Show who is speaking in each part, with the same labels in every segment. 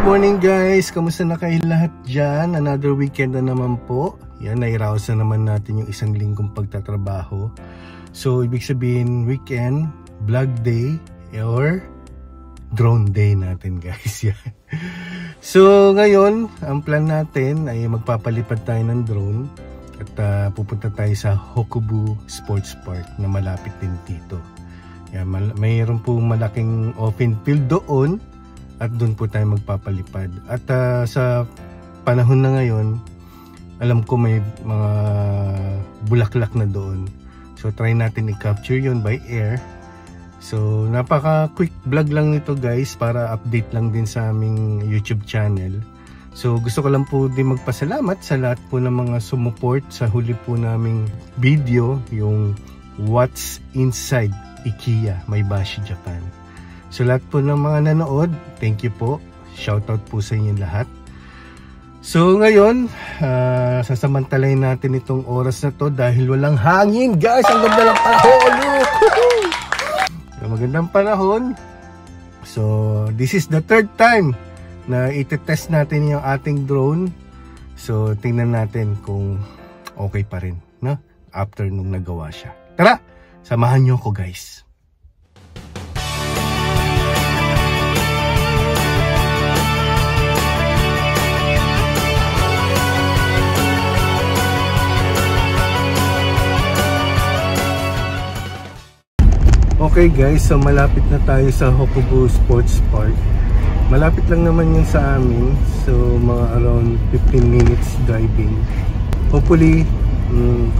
Speaker 1: Good morning guys! Kamusta na kayo lahat dyan? Another weekend na naman po. Yan, nairaos na naman natin yung isang linggong pagtatrabaho. So, ibig sabihin weekend, vlog day, or drone day natin guys. Yan. So, ngayon, ang plan natin ay magpapalipad tayo ng drone. At pupunta tayo sa Hokubu Sports Park na malapit din dito. Yan, mayroon po malaking open field doon. At doon po tayo magpapalipad. At sa panahon na ngayon, alam ko may mga bulaklak na doon. So try natin i-capture yun by air. So napaka quick vlog lang nito guys, para update lang din sa aming YouTube channel. So gusto ko lang po din magpasalamat sa lahat po ng mga sumuport sa huli po naming video, yung What's Inside IKEA Maebashi Japan. So lahat po ng mga nanood, thank you po. Shoutout po sa inyo lahat. So ngayon, sasamantalayin natin itong oras na to dahil walang hangin. Guys, ang ganda ng panahon. Magandang panahon. So this is the third time na itetest natin yung ating drone. So tingnan natin kung okay pa rin, no? After nung nagawa siya. Tara, samahan nyo ako guys. Okay guys, so malapit na tayo sa Hokubu Sports Park. Malapit lang naman yun sa amin. So mga around 15 minutes driving. Hopefully,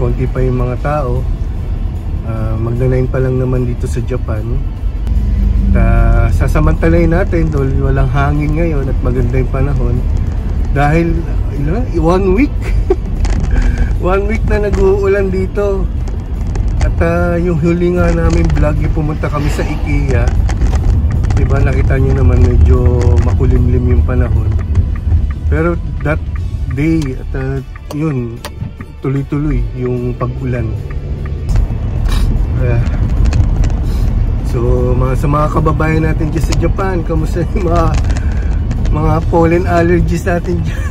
Speaker 1: konti pa yung mga tao. Magna-9 pa lang naman dito sa Japan. Sasamantalayin natin dahil walang hangin ngayon at maganda yung panahon. Dahil 1 week 1 week na nag-uulan dito. At yung huli nga namin vlog, yung pumunta kami sa IKEA. Diba, nakita nyo naman medyo makulimlim yung panahon. Pero that day, at yun, tuloy-tuloy yung pag-ulan. So, sa mga kababayan natin dyan sa Japan, kamusta yung mga pollen allergies natin dyan?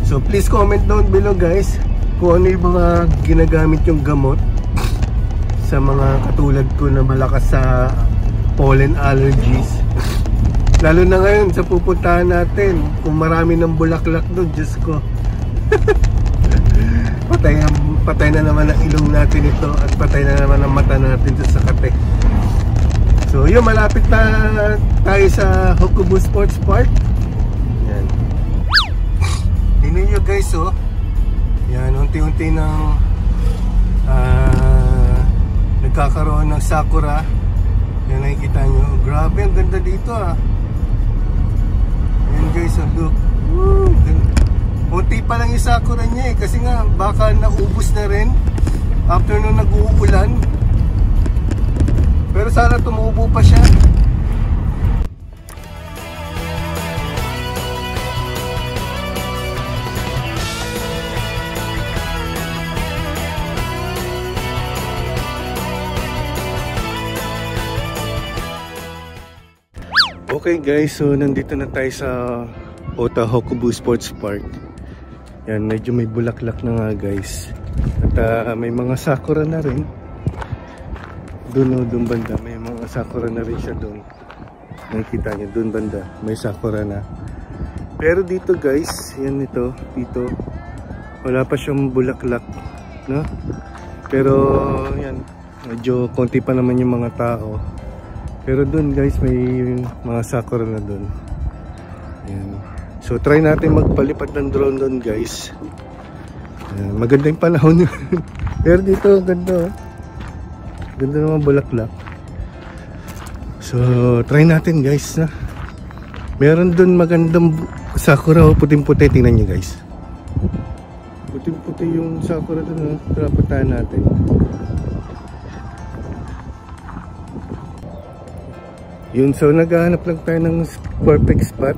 Speaker 1: So, please comment down below guys kung ano yung mga ginagamit yung gamot sa mga katulad ko na malakas sa pollen allergies. Lalo na ngayon sa pupuntahan natin, kung marami ng bulaklak doon, Diyos ko. patay na naman ang ilong natin ito at patay na naman ang mata natin sa kate. So yun, malapit na tayo sa Hokubu Sports Park. Yan. Tingnan nyo guys, oh. Yan, unti-unti nang nagkakaroon ng sakura. Yan, nakikita nyo. Grabe, ang ganda dito ah. Yan guys, look. Woo, unti pa lang yung sakura niya eh. Kasi nga, baka naubos na rin after nung nag-uulan. Pero sana tumubo pa siya. Okay guys, so nandito na tayo sa Ota Hokubu Sports Park. Yan, medyo may bulaklak na nga guys. At may mga sakura na rin. Doon banda, may mga sakura na rin siya doon. Nakikita niyo, doon banda, may sakura na. Pero dito guys, yan ito, dito, wala pa siyang bulaklak, no? Pero yan, medyo konti pa naman yung mga tao. Pero dun guys, may mga sakura na dun. Ayan. So try natin magpalipad ng drone dun guys. Ayan. Maganda yung panahon. Pero dito ganda. Ganda naman bulaklak. So try natin guys na. Meron dun magandang sakura, puting-puti. Tingnan nyo guys. Puting-puti yung sakura dun. Tara, puntahan natin. Yun, so naghahanap lang tayo ng perfect spot.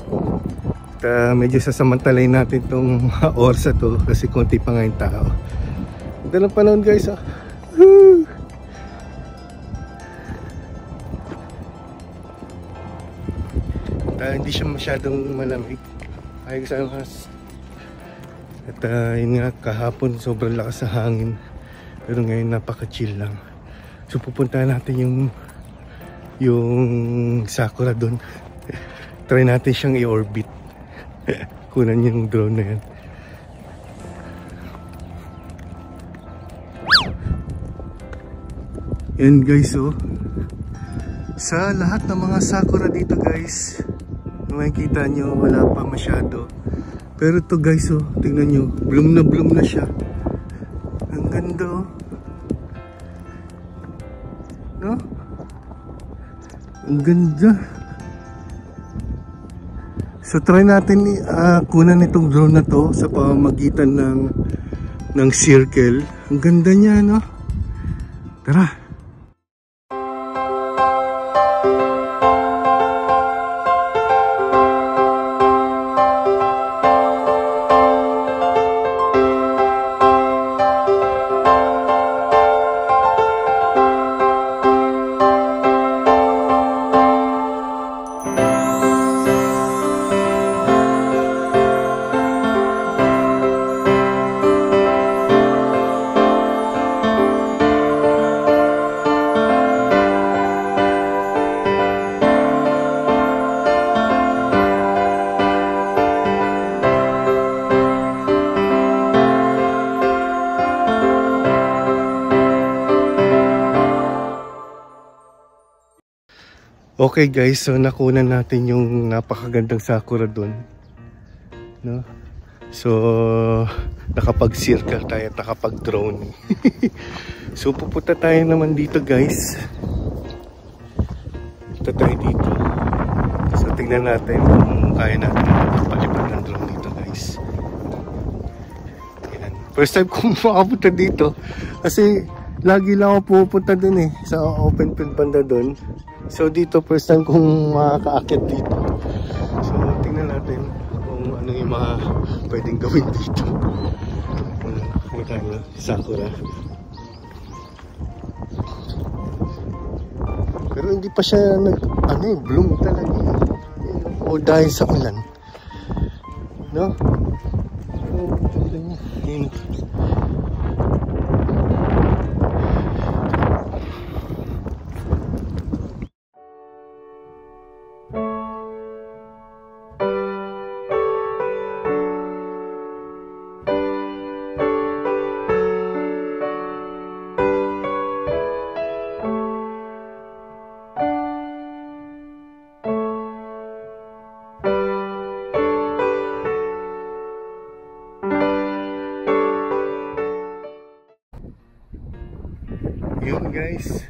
Speaker 1: At medyo sasamantalayin natin itong oras na to kasi konti pa nga yung tao. Ganda ng panahon guys, ah. hindi siya masyadong malamig. Ay sa mas. At yun nga, kahapon sobrang lakas sa hangin. Pero ngayon napaka-chill lang. So pupuntahan natin yung sakura doon. Try natin siyang i-orbit. Kunan yung drone na yan. Yan guys, oh. Sa lahat ng mga sakura dito guys, makikita nyo wala pa masyado. Pero to guys, oh, tingnan nyo, bloom na siya. Ang ganda, oh. No? Ang ganda. So try natin kunan itong drone na to sa pamamagitan ng circle. Ang ganda niya, no? Tara. Okay guys, so nakunan natin yung napakagandang sakura doon, no? So nakapag-circle tayo at nakapag-drone. So pupunta tayo naman dito guys. Punta tayo dito. So tingnan natin kung kaya natin magpalipad ng drone dito guys. Ayan. First time kong makapunta dito kasi lagi lang ako pupunta dun sa open field banda dun. So dito first time kong makakaakit dito. So tingnan natin kung ano yung mga pwedeng gawin dito. Ano sakura. Pero hindi pa siya bloom talaga. O dahil sa ulan. No? Yun. Yun guys,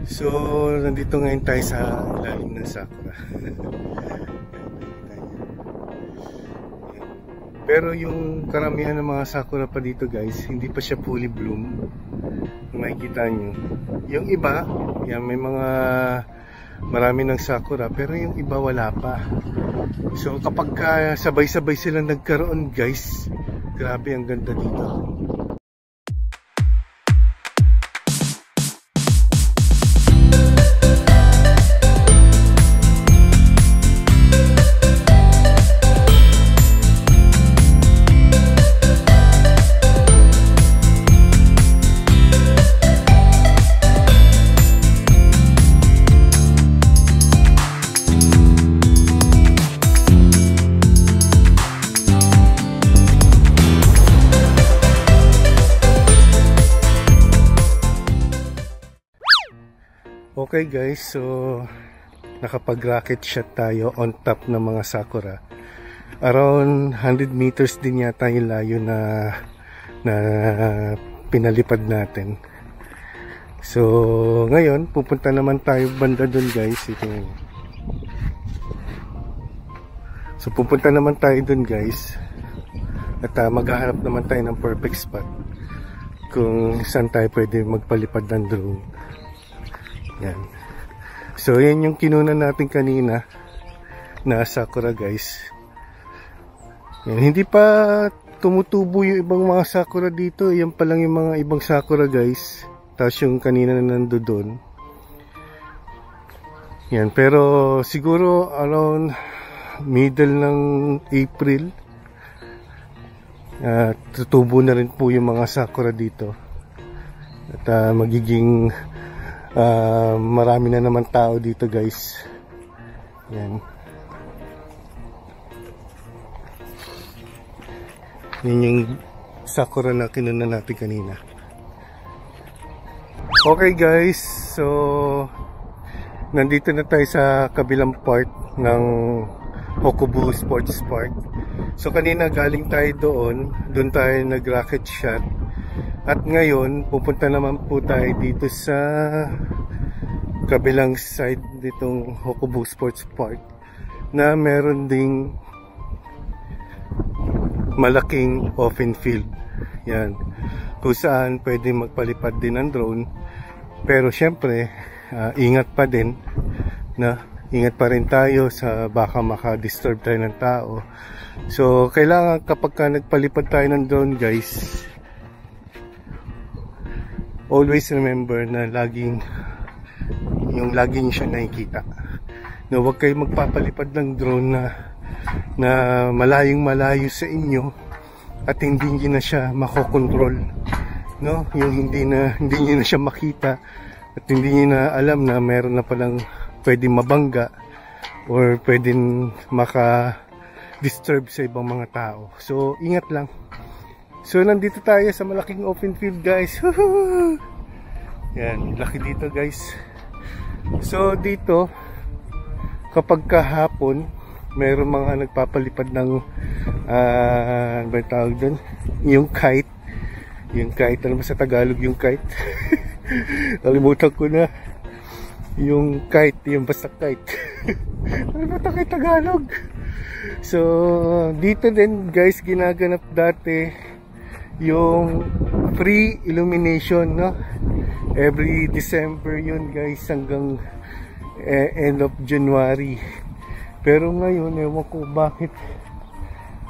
Speaker 1: so nandito ngayon tayo sa ilalim ng sakura. Pero yung karamihan ng mga sakura pa dito guys, hindi pa siya fully bloom. Makikita nyo yung iba, yan, may mga marami ng sakura, pero yung iba wala pa. So kapag sabay-sabay sila nagkaroon guys, grabe ang ganda dito. Okay guys, so nakapag-rocket shot tayo on top ng mga sakura. Around 100 meters din yata yung layo na pinalipad natin. So ngayon, pupunta naman tayo banda dun guys. So pupunta naman tayo dun guys. At maghahanap naman tayo ng perfect spot kung saan tayo pwede magpalipad ng drone. Yan. So yan yung kinunan natin kanina na sakura guys. Yan. Hindi pa tumutubo yung ibang mga sakura dito. Yan pa lang yung mga ibang sakura guys. Tapos yung kanina na nandoon. Yan, pero siguro around middle ng April, tutubo na rin po yung mga sakura dito. At magiging marami na naman tao dito, guys. Yan. Yan yung sakura na kinuna natin kanina. Okay, guys, so nandito na tayo sa kabilang part ng Hokubu Sports Park. So kanina galing tayo doon tayo nag-rocket shot. At ngayon, pupunta naman po tayo dito sa kabilang side ditong Hokubu Sports Park na meron ding malaking open field. Yan. Kung saan pwede magpalipad din ng drone. Pero syempre, ingat pa din na ingat pa rin tayo sa baka maka-disturb tayo ng tao. So kailangan kapag ka nagpalipad tayo ng drone, guys, always remember na laging siya nakikita. No, huwag kayo magpapalipad ng drone na malayong malayo sa inyo at hindi na siya makokontrol. No, yung hindi niyo na siya makita at hindi niyo na alam na meron na palang pwedeng mabangga or pwedeng maka-disturb sa ibang mga tao. So, ingat lang. So, nandito tayo sa malaking open field, guys. Yan, laki dito, guys. So, dito, kapag kahapon, meron mga nagpapalipad ng ano ba yung tawag doon? Yung kite. Yung kite, ano ba sa Tagalog yung kite? Kalimutan ko na. Yung kite, yung basta kite. Kalimutan ko yung Tagalog. So, dito din, guys, ginaganap dati yung free illumination, no? Every December yun, guys, hanggang end of January. Pero ngayon, ewan ko bakit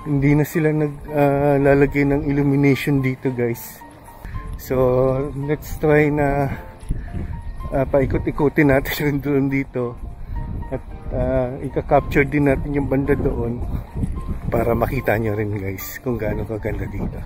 Speaker 1: hindi na sila naglalagay ng illumination dito, guys. So, let's try na paikot-ikutin natin yung drone dito. At ika-capture din natin yung banda doon para makita nyo rin, guys, kung gaano kaganda dito.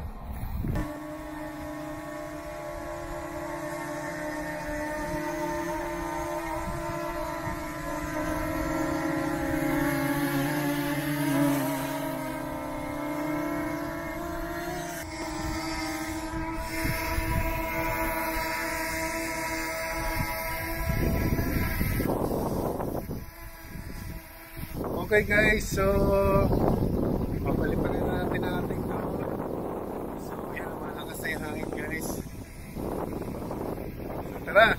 Speaker 1: Okay, guys, so papalipan na natin ang ating drone. So yan, malakas na yung hangin, guys. So tara!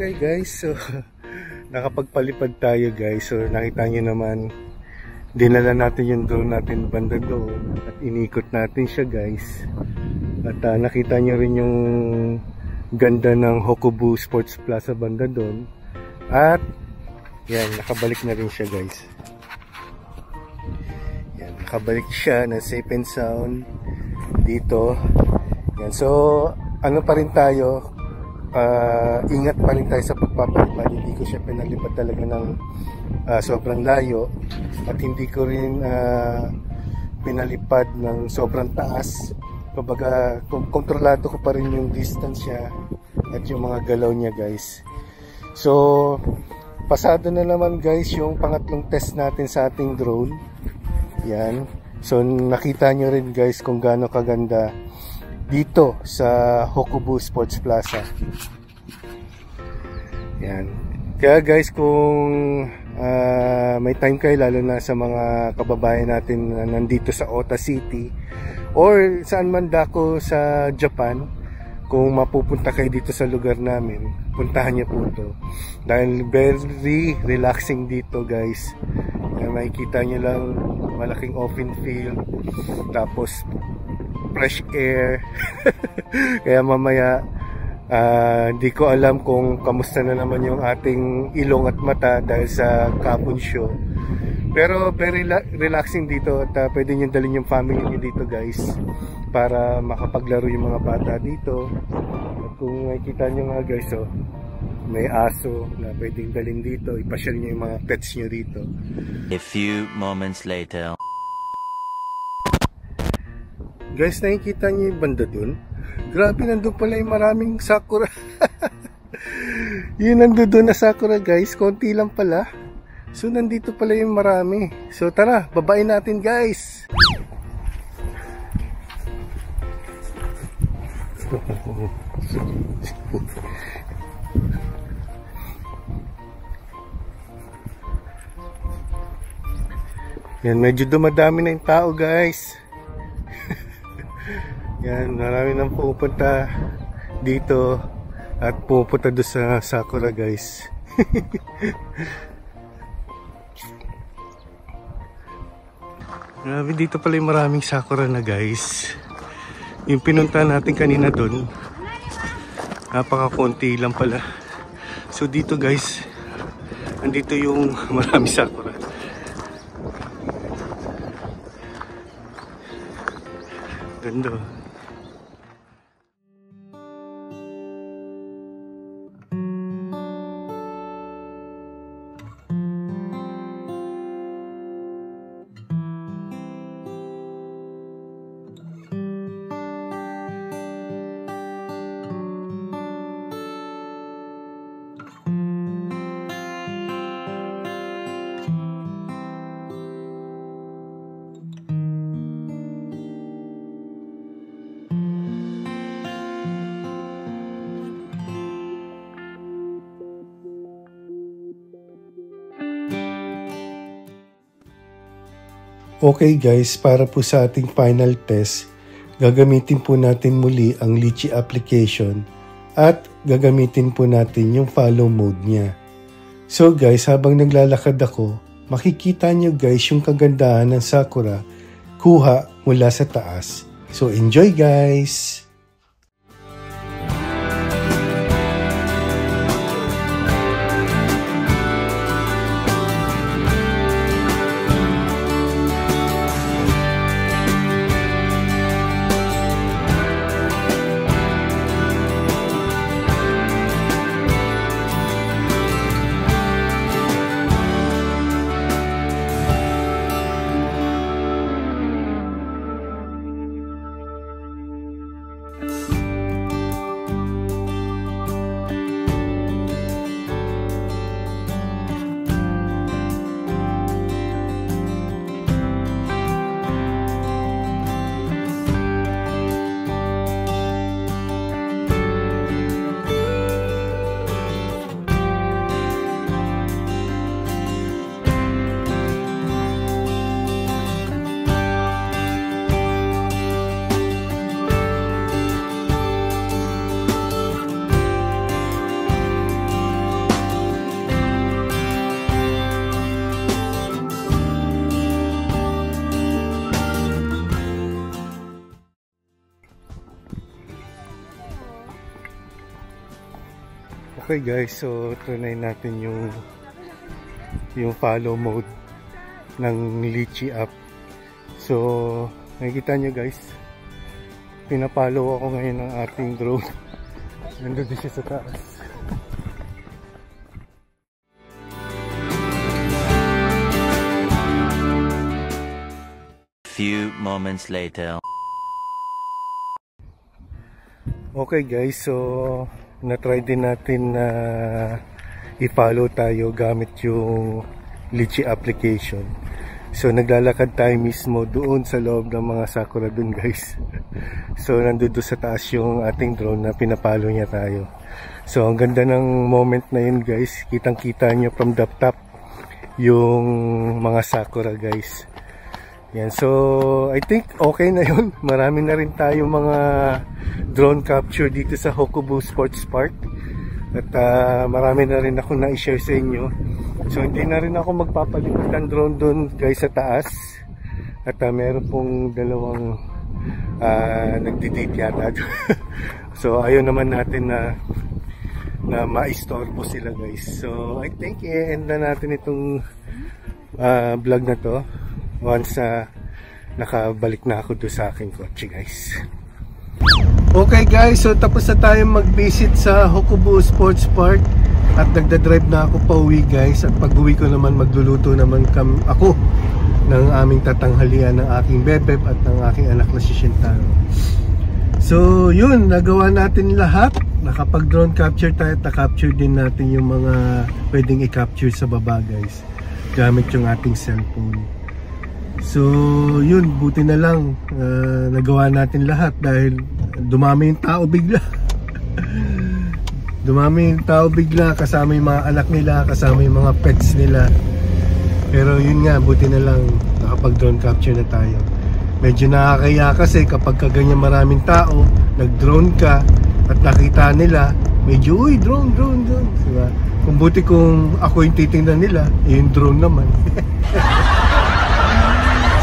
Speaker 1: Okay guys, so nakapagpalipad tayo guys. So nakita nyo naman, dinala natin yung drone natin banda doon at inikot natin siya guys. At nakita nyo rin yung ganda ng Hokubu Sports Plaza banda doon. At yan, nakabalik na rin siya guys. Yan, nakabalik siya na safe and sound dito. Yan, so ano pa rin tayo, ingat pa rin tayo sa pagpapalipad. Hindi ko siya pinalipad talaga ng sobrang layo at hindi ko rin pinalipad ng sobrang taas. Kumbaga, kontrolado ko pa rin yung distance niya at yung mga galaw niya guys. So pasado na naman guys yung pangatlong test natin sa ating drone. Yan, so nakita nyo rin guys kung gaano kaganda dito sa Hokubu Sports Plaza. Yan. Kaya guys, kung may time kayo, lalo na sa mga kababayan natin na nandito sa Ota City or saan man dako sa Japan, kung mapupunta kayo dito sa lugar namin, puntahan niyo po ito. Dahil very relaxing dito guys. Makikita nyo lang malaking open field, tapos fresh air. Kaya mamaya hindi ko alam kung kamusta na naman yung ating ilong at mata dahil sa Kapon show. Pero very relaxing dito at pwede nyo dalhin yung family nyo dito guys para makapaglaro yung mga bata dito. At kung makikita nyo nga guys, oh, may aso na pwedeng dalhin dito, ipasyal nyo yung mga pets nyo dito.
Speaker 2: A few moments later.
Speaker 1: Guys, nakikita nyo yung banda dun? Grabe, nandun pala yung maraming sakura. Yun, nandun na sakura guys, konti lang pala. So nandito pala yung marami. So tara, babain natin guys. Yan, medyo dumadami na yung tao guys. Yan, marami nang pupunta dito at pupunta doon sa sakura guys. Grabe, dito pala yung maraming sakura na guys. Yung pinunta natin kanina doon, napaka-konti lang pala. So dito guys, andito yung maraming sakura. Ganda. Okay guys, para po sa ating final test, gagamitin po natin muli ang Litchi application at gagamitin po natin yung follow mode niya. So guys, habang naglalakad ako, makikita nyo guys yung kagandahan ng sakura kuha mula sa taas. So enjoy guys! Okay guys, so try natin yung follow mode ng Litchi app. So nakikita nyo guys, pinapollow ako ngayon ng ating drone. Nandun din siya sa taas.
Speaker 2: Few moments later.
Speaker 1: Okay guys, so na-try din natin na i-follow tayo gamit yung Litchi application. So naglalakad tayo mismo doon sa loob ng mga sakura dun guys. So nandun doon sa taas yung ating drone na pinapollow niya tayo. So ang ganda ng moment na yun guys, kitang kita nyo from the top yung mga sakura guys. Yan, so I think okay na yun. Marami na rin tayo mga drone capture dito sa Hokubu Sports Park. At marami na rin ako na-share sa inyo. So hindi na rin ako magpapalipat ng drone doon guys sa taas. At meron pong dalawang nagdi-date yata. So ayaw naman natin na ma-istorbo sila guys. So I think i-end na natin itong vlog na to once nakabalik na ako doon sa aking kotse guys. Okay guys, so tapos na tayo mag-visit sa Hokubu Sports Park at nagdadrive na ako pa uwi guys. At pag uwi ko naman, magluluto naman ako ng aming tatanghalian ng aking bebeb at ng aking anak na si Shintaro. So yun, nagawa natin lahat. Nakapag drone capture tayo at na-capture din natin yung mga pwedeng i-capture sa baba guys gamit yung ating cellphone. So yun, buti na lang nagawa natin lahat dahil dumami yung tao bigla. Dumami yung tao bigla, kasama yung mga anak nila, kasama yung mga pets nila. Pero yun nga, buti na lang nakapag drone capture na tayo. Medyo nakakaya kasi kapag kaganyan maraming tao, nag drone ka at nakita nila, medyo uy, drone. Diba? Kung buti kung ako yung titingnan nila, yung drone naman.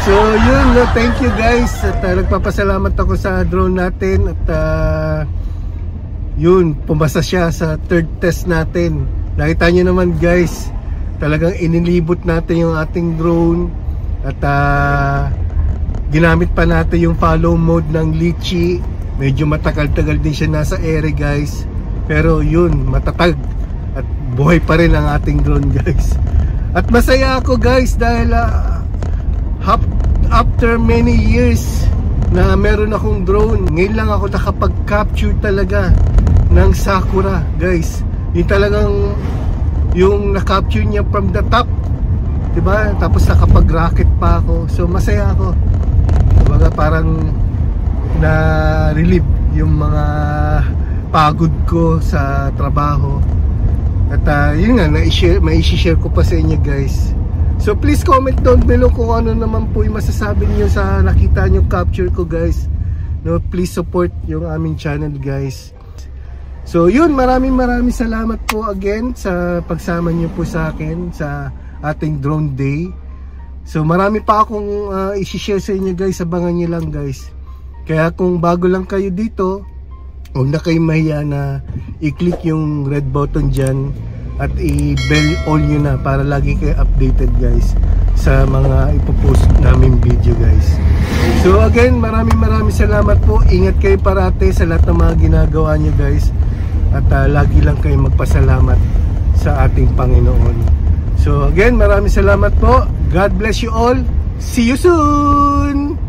Speaker 1: So yun, thank you guys. At nagpapasalamat ako sa drone natin. At yun, pumasa siya sa third test natin. Nakita nyo naman guys, talagang inilibot natin yung ating drone. At ginamit pa natin yung follow mode ng Litchi. Medyo matagal-tagal din siya nasa ere guys. Pero yun, matatag. At buhay pa rin ang ating drone guys. At masaya ako guys dahil after many years na meron akong drone, ngayon lang ako nakapag-capture talaga ng sakura guys. Yung talagang yung na-capture niya from the top, diba? Tapos nakapag-rocket pa ako. So masaya ako. Diba, parang na-relieve yung mga pagod ko sa trabaho. At yun nga, mai-share ko pa sa inyo guys. So please comment down below kung ano naman po yung masasabi niyo sa nakita niyo capture ko guys. No, please support yung aming channel guys. So yun, maraming salamat po again sa pagsama niyo po sa akin sa ating drone day. So marami pa akong i-share sa inyo guys, abangan niyo lang guys. Kaya kung bago lang kayo dito, huwag na kayo mahiya na i-click yung red button dyan at i-bell all nyo na para lagi kayo updated guys sa mga ipopost namin video guys. So again, maraming salamat po. Ingat kayo parate sa lahat ng mga ginagawa nyo guys. At lagi lang kayo magpasalamat sa ating Panginoon. So again, maraming salamat po. God bless you all. See you soon!